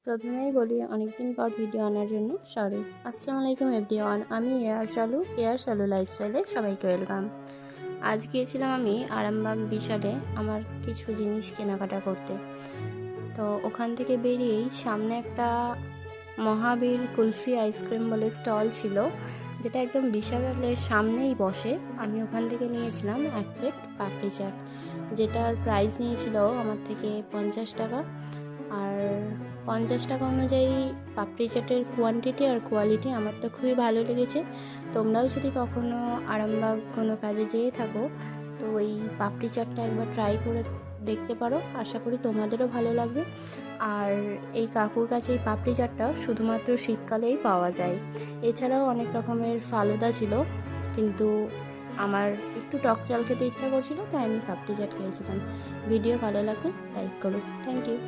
প্রথমেই বলি অনেকদিন পর ভিডিও আনার জন্য সরি। আসসালামু আলাইকুম এভরিওয়ান, আমি এয়ার চালু লাইফস্টাইলে সবাইকে ওয়েলকাম। আজ গিয়েছিলাম আমি আরামবাগ বিশালে আমার কিছু জিনিস কেনাকাটা করতে। তো ওখান থেকে বেরিয়েই সামনে একটা মহাবীর কুলফি আইসক্রিম বলে স্টল ছিল, যেটা একদম বিশালের সামনেই বসে। আমি ওখান থেকে নিয়েছিলাম 1 প্লেট পাপড়ি চাট, যেটার প্রাইস নিয়েছিল আমার থেকে 50 টাকা। আর 50 টাকা অনুযায়ী পাপড়ি চাটের কোয়ান্টিটি আর কোয়ালিটি আমার তো খুবই ভালো লেগেছে। তোমরাও যদি কখনো আরামবাগ কোনো কাজে যেয়ে থাকো তো ওই পাপড়ি চাটটা একবার ট্রাই করে দেখতে পারো, আশা করি তোমাদেরও ভালো লাগবে। আর এই কাকুর কাছে এই পাপড়ি চাটটা শুধুমাত্র শীতকালেই পাওয়া যায়। এছাড়াও অনেক রকমের ফালুদা ছিল, কিন্তু আমার একটু টক চাল খেতে ইচ্ছা করছিল, তাই আমি পাপড়ি চাট খেয়েছিলাম। ভিডিও ভালো লাগলে লাইক করো। Thank you.